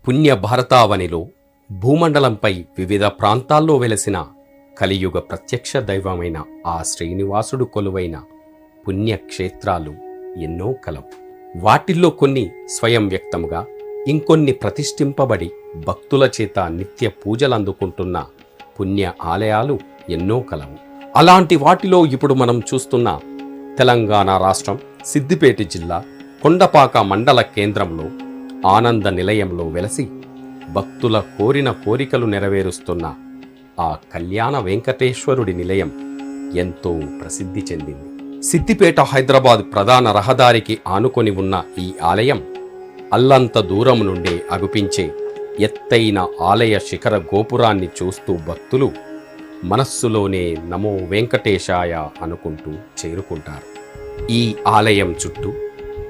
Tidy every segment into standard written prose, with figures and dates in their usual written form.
పుణ్య భారతావనిలో భూమండలంపై వివిధ ప్రాంతాల్లో వెలసిన కలియుగ ప్రత్యక్ష దైవమైన ఆ శ్రీనివాసుడు కొలువైన పుణ్యక్షేత్రాలు ఎన్నో కలవు. వాటిల్లో కొన్ని స్వయం వ్యక్తముగా, ఇంకొన్ని ప్రతిష్ఠింపబడి భక్తుల చేత నిత్య పూజలందుకుంటున్న పుణ్య ఆలయాలు ఎన్నో కలవు. అలాంటి వాటిలో ఇప్పుడు మనం చూస్తున్న తెలంగాణ రాష్ట్రం సిద్దిపేట జిల్లా కొండపాక మండల కేంద్రంలో ఆనంద నిలయంలో వెలసి భక్తుల కోరిన కోరికలు నెరవేరుస్తున్న ఆ కళ్యాణ వెంకటేశ్వరుడి నిలయం ఎంతో ప్రసిద్ధి చెందింది. సిద్దిపేట హైదరాబాద్ ప్రధాన రహదారికి ఆనుకొని ఉన్న ఈ ఆలయం అల్లంత దూరం నుండే అగుపించే ఎత్తైన ఆలయ శిఖర గోపురాన్ని చూస్తూ భక్తులు మనస్సులోనే నమో వెంకటేశాయ అనుకుంటూ చేరుకుంటారు. ఈ ఆలయం చుట్టూ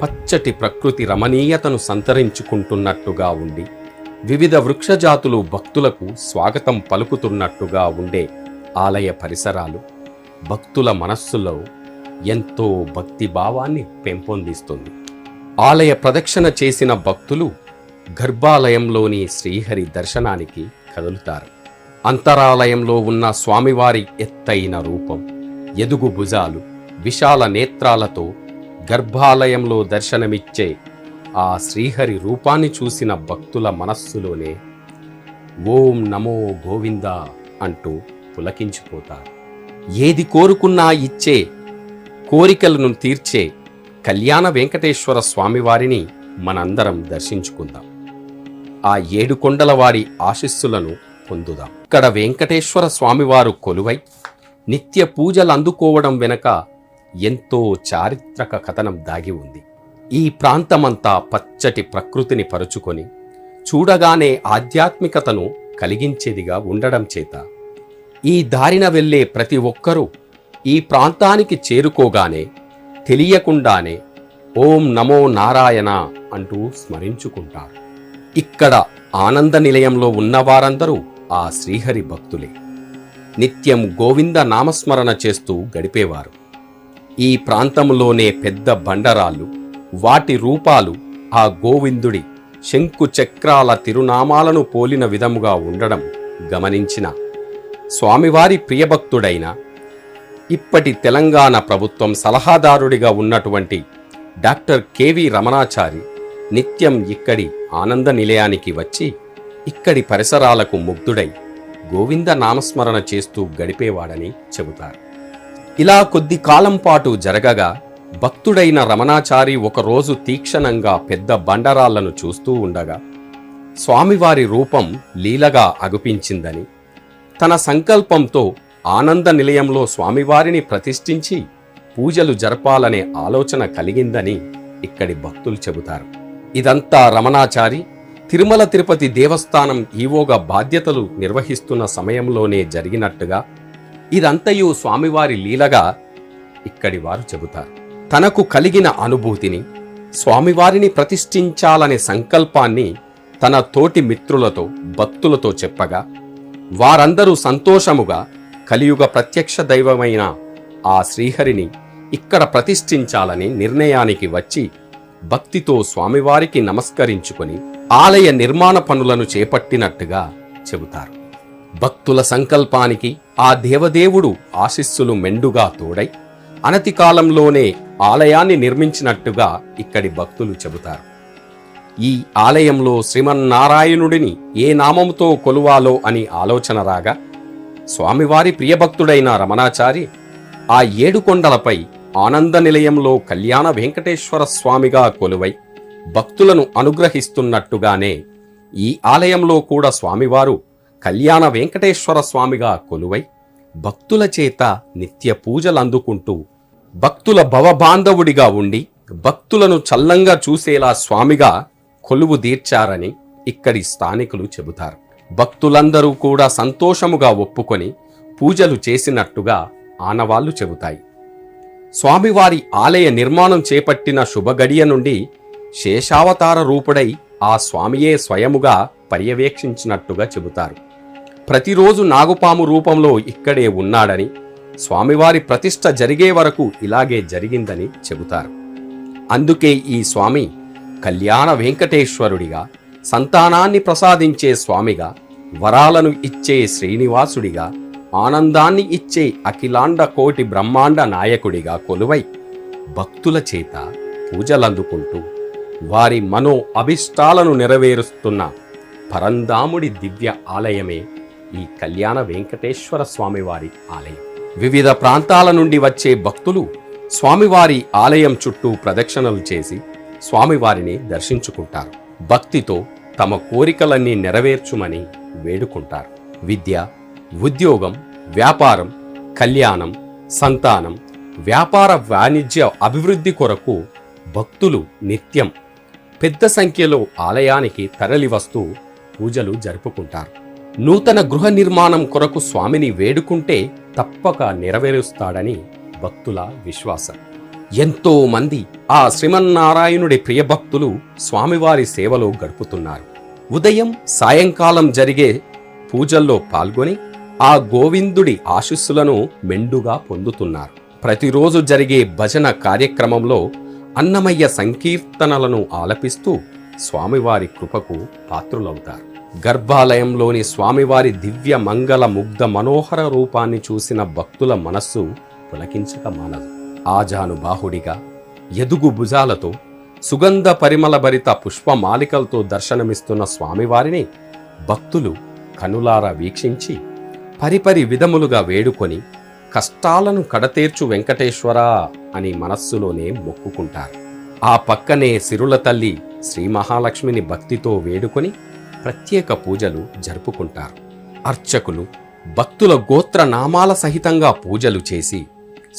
పచ్చటి ప్రకృతి రమణీయతను సంతరించుకుంటున్నట్టుగా ఉండి వివిధ వృక్షజాతులు భక్తులకు స్వాగతం పలుకుతున్నట్టుగా ఉండే ఆలయ పరిసరాలు భక్తుల మనస్సులో ఎంతో భక్తి భావాన్ని పెంపొందిస్తుంది. ఆలయ ప్రదక్షిణ చేసిన భక్తులు గర్భాలయంలోని శ్రీహరి దర్శనానికి కదులుతారు. అంతరాలయంలో ఉన్న స్వామివారి ఎత్తైన రూపం, ఎదుగు భుజాలు, విశాల నేత్రాలతో గర్భాలయంలో దర్శనమిచ్చే ఆ శ్రీహరి రూపాన్ని చూసిన భక్తుల మనస్సులోనే ఓం నమో గోవింద అంటూ పులకించిపోతారు. ఏది కోరుకున్నా ఇచ్చే, కోరికలను తీర్చే కళ్యాణ వెంకటేశ్వర స్వామివారిని మనందరం దర్శించుకుందాం. ఆ 7 కొండల వారి ఆశీస్సులను పొందుదాం. ఇక్కడ వెంకటేశ్వర స్వామివారు కొలువై నిత్య పూజలు అందుకోవడం వెనక ఎంతో చారిత్రక కథనం దాగి ఉంది. ఈ ప్రాంతమంతా పచ్చటి ప్రకృతిని పరుచుకొని చూడగానే ఆధ్యాత్మికతను కలిగించేదిగా ఉండడం చేత ఈ దారిన వెళ్ళే ప్రతి ఒక్కరూ ఈ ప్రాంతానికి చేరుకోగానే తెలియకుండానే ఓం నమో నారాయణ అంటూ స్మరించుకుంటారు. ఇక్కడ ఆనంద నిలయంలో ఉన్నవారందరూ ఆ శ్రీహరి భక్తులే. నిత్యం గోవింద నామస్మరణ చేస్తూ గడిపేవారు. ఈ ప్రాంతంలోనే పెద్ద బండరాళ్ళు, వాటి రూపాలు ఆ గోవిందుడి శంకు చక్రాల తిరునామాలను పోలిన విధముగా ఉండడం గమనించిన స్వామివారి ప్రియభక్తుడైన ఇప్పటి తెలంగాణ ప్రభుత్వం సలహాదారుడిగా ఉన్నటువంటి డాక్టర్ కెవి రమణాచారి నిత్యం ఇక్కడి ఆనంద నిలయానికి వచ్చి ఇక్కడి పరిసరాలకు ముగ్ధుడై గోవింద నామస్మరణ చేస్తూ గడిపేవాడని చెబుతారు. ఇలా కొద్ది కాలం పాటు జరగగా భక్తుడైన రమణాచారి ఒకరోజు తీక్షణంగా పెద్ద బండరాళ్లను చూస్తూ ఉండగా స్వామివారి రూపం లీలగా అగుపించిందని, తన సంకల్పంతో ఆనంద నిలయంలో స్వామివారిని ప్రతిష్ఠించి పూజలు జరపాలనే ఆలోచన కలిగిందని ఇక్కడి భక్తులు చెబుతారు. ఇదంతా రమణాచారి తిరుమల తిరుపతి దేవస్థానం ఈవోగా బాధ్యతలు నిర్వహిస్తున్న సమయంలోనే జరిగినట్టుగా, ఇదంతయు స్వామివారి లీలగా ఇక్కడి వారు చెబుతారు. తనకు కలిగిన అనుభూతిని, స్వామివారిని ప్రతిష్ఠించాలనే సంకల్పాన్ని తన తోటి మిత్రులతో భక్తులతో చెప్పగా వారందరూ సంతోషముగా కలియుగ ప్రత్యక్ష దైవమైన ఆ శ్రీహరిని ఇక్కడ ప్రతిష్ఠించాలని నిర్ణయానికి వచ్చి భక్తితో స్వామివారికి నమస్కరించుకొని ఆలయ నిర్మాణ పనులను చేపట్టినట్టుగా చెబుతారు. భక్తుల సంకల్పానికి ఆ దేవదేవుడు ఆశీస్సులు మెండుగా తోడై అనతి కాలంలోనే ఆలయాన్ని నిర్మించినట్టుగా ఇక్కడి భక్తులు చెబుతారు. ఈ ఆలయంలో శ్రీమన్నారాయణుడిని ఏ నామముతో కొలువాలో అని ఆలోచన రాగా స్వామివారి ప్రియభక్తుడైన రమణాచారి ఆ 7 కొండలపై ఆనంద నిలయంలో కళ్యాణ వెంకటేశ్వర స్వామిగా కొలువై భక్తులను అనుగ్రహిస్తున్నట్టుగానే ఈ ఆలయంలో కూడా స్వామివారు కళ్యాణ వెంకటేశ్వర స్వామిగా కొలువై భక్తుల చేత నిత్య పూజలందుకుంటూ భక్తుల భవబాంధవుడిగా ఉండి భక్తులను చల్లంగా చూసేలా స్వామిగా కొలువు తీర్చారని ఇక్కడి స్థానికులు చెబుతారు. భక్తులందరూ కూడా సంతోషముగా ఒప్పుకొని పూజలు చేసినట్టుగా ఆనవాళ్లు చెబుతాయి. స్వామివారి ఆలయ నిర్మాణం చేపట్టిన శుభగడియ నుండి శేషావతార రూపుడై ఆ స్వామియే స్వయముగా పర్యవేక్షించినట్టుగా చెబుతారు. ప్రతిరోజు నాగుపాము రూపంలో ఇక్కడే ఉన్నాడని, స్వామివారి ప్రతిష్ఠ జరిగే వరకు ఇలాగే జరిగిందని చెబుతారు. అందుకే ఈ స్వామి కళ్యాణ వెంకటేశ్వరుడిగా సంతానాన్ని ప్రసాదించే స్వామిగా, వరాలను ఇచ్చే శ్రీనివాసుడిగా, ఆనందాన్ని ఇచ్చే అఖిలాండ కోటి బ్రహ్మాండ నాయకుడిగా కొలువై భక్తుల చేత పూజలందుకుంటూ వారి మనో అభిష్టాలను నెరవేరుస్తున్న పరంధాముడి దివ్య ఆలయమే ఈ కళ్యాణ వెంకటేశ్వర స్వామివారి ఆలయం. వివిధ ప్రాంతాల నుండి వచ్చే భక్తులు స్వామివారి ఆలయం చుట్టూ ప్రదక్షిణలు చేసి స్వామివారిని దర్శించుకుంటారు. భక్తితో తమ కోరికలన్నీ నెరవేర్చుమని వేడుకుంటారు. విద్య, ఉద్యోగం, వ్యాపారం, కళ్యాణం, సంతానం, వ్యాపార వాణిజ్య అభివృద్ధి కొరకు భక్తులు నిత్యం పెద్ద సంఖ్యలో ఆలయానికి తరలివస్తూ పూజలు జరుపుకుంటారు. నూతన గృహ నిర్మాణం కొరకు స్వామిని వేడుకుంటే తప్పక నెరవేరుస్తాడని భక్తుల విశ్వాసం. ఎంతో మంది ఆ శ్రీమన్నారాయణుడి ప్రియభక్తులు స్వామివారి సేవలో గడుపుతున్నారు. ఉదయం, సాయంకాలం జరిగే పూజల్లో పాల్గొని ఆ గోవిందుడి ఆశీస్సులను మెండుగా పొందుతున్నారు. ప్రతిరోజు జరిగే భజన కార్యక్రమంలో అన్నమయ్య సంకీర్తనలను ఆలపిస్తూ స్వామివారి కృపకు పాత్రులవుతారు. గర్భాలయంలోని స్వామివారి దివ్య మంగళ ముగ్ధ మనోహర రూపాన్ని చూసిన భక్తుల మనస్సు పులకించక మానదు. ఆజానుబాహుడిగా, ఎదుగు భుజాలతో, సుగంధ పరిమళభరిత పుష్పమాలికలతో దర్శనమిస్తున్న స్వామివారిని భక్తులు కనులారా వీక్షించి పరిపరి విధములుగా వేడుకొని కష్టాలను కడతేర్చు వెంకటేశ్వరా అని మనస్సులోనే మొక్కుకుంటారు. ఆ పక్కనే సిరుల తల్లి శ్రీ మహాలక్ష్మిని భక్తితో వేడుకొని ప్రత్యేక పూజలు జరుపుకుంటారు. అర్చకులు భక్తుల గోత్ర నామాల సహితంగా పూజలు చేసి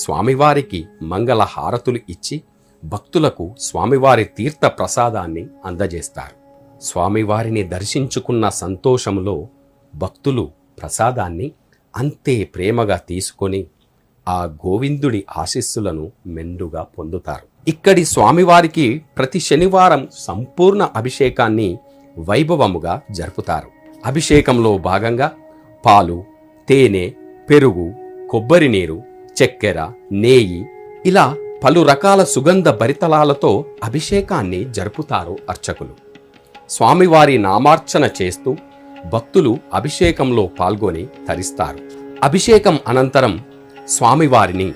స్వామివారికి మంగళ హారతులు ఇచ్చి భక్తులకు స్వామివారి తీర్థ ప్రసాదాన్ని అందజేస్తారు. స్వామివారిని దర్శించుకున్న సంతోషంలో భక్తులు ప్రసాదాన్ని అంతే ప్రేమగా తీసుకొని ఆ గోవిందుడి ఆశీస్సులను మెండుగా పొందుతారు. ఇక్కడి స్వామివారికి ప్రతి శనివారం సంపూర్ణ అభిషేకాన్ని వైభవముగా జరుపుతారు. అభిషేకంలో భాగంగా పాలు, తేనె, పెరుగు, కొబ్బరి నీరు, చక్కెర, నేయి ఇలా పలు రకాల సుగంధ భరితలాలతో అభిషేకాన్ని జరుపుతారు అర్చకులు. స్వామివారి నామార్చన చేస్తూ భక్తులు అభిషేకంలో పాల్గొని తరిస్తారు. అభిషేకం అనంతరం స్వామివారిని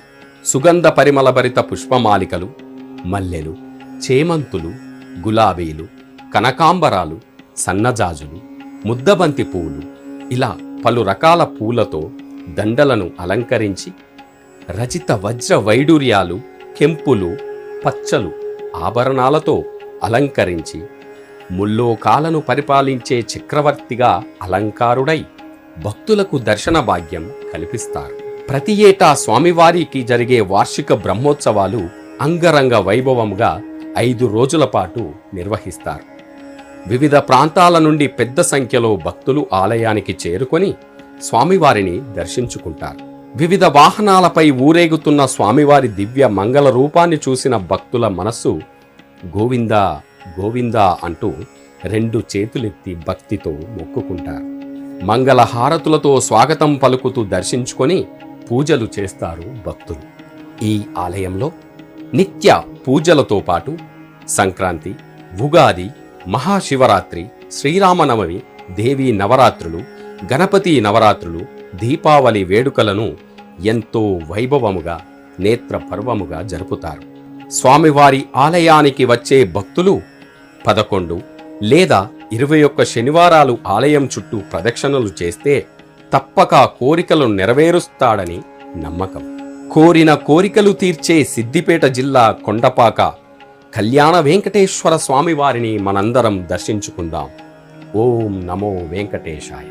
సుగంధ పరిమళభరిత పుష్పమాలికలు, మల్లెలు, చేమంతులు, గులాబీలు, కనకాంబరాలు, సన్నజాజులు, ముద్దబంతి పూలు ఇలా పలు రకాల పూలతో దండలను అలంకరించి రచిత వజ్ర వైడూర్యాలు, కెంపులు, పచ్చలు, ఆభరణాలతో అలంకరించి ముల్లోకాలను పరిపాలించే చక్రవర్తిగా అలంకారుడై భక్తులకు దర్శన భాగ్యం కల్పిస్తారు. ప్రతి ఏటా స్వామివారికి జరిగే వార్షిక బ్రహ్మోత్సవాలు అంగరంగ వైభవంగా 5 రోజుల పాటు నిర్వహిస్తారు. వివిధ ప్రాంతాల నుండి పెద్ద సంఖ్యలో భక్తులు ఆలయానికి చేరుకొని స్వామివారిని దర్శించుకుంటారు. వివిధ వాహనాలపై ఊరేగుతున్న స్వామివారి దివ్య మంగళ రూపాన్ని చూసిన భక్తుల మనస్సు గోవిందా గోవిందా అంటూ 2 చేతులెత్తి భక్తితో మొక్కుకుంటారు. మంగళ హారతులతో స్వాగతం పలుకుతూ దర్శించుకొని పూజలు చేస్తారు భక్తులు. ఈ ఆలయంలో నిత్య పూజలతో పాటు సంక్రాంతి, ఉగాది, మహాశివరాత్రి, శ్రీరామనవమి, దేవీ నవరాత్రులు, గణపతి నవరాత్రులు, దీపావళి వేడుకలను ఎంతో వైభవముగా, నేత్ర పర్వముగా జరుపుతారు. స్వామివారి ఆలయానికి వచ్చే భక్తులు 11 లేదా 21 శనివారాలు ఆలయం చుట్టూ ప్రదక్షిణలు చేస్తే తప్పక కోరికలు నెరవేరుస్తాడని నమ్మకం. కోరిన కోరికలు తీర్చే సిద్దిపేట జిల్లా కొండపాక కళ్యాణ వెంకటేశ్వర స్వామివారిని మనందరం దర్శించుకుందాం. ఓం నమో వెంకటేశాయ.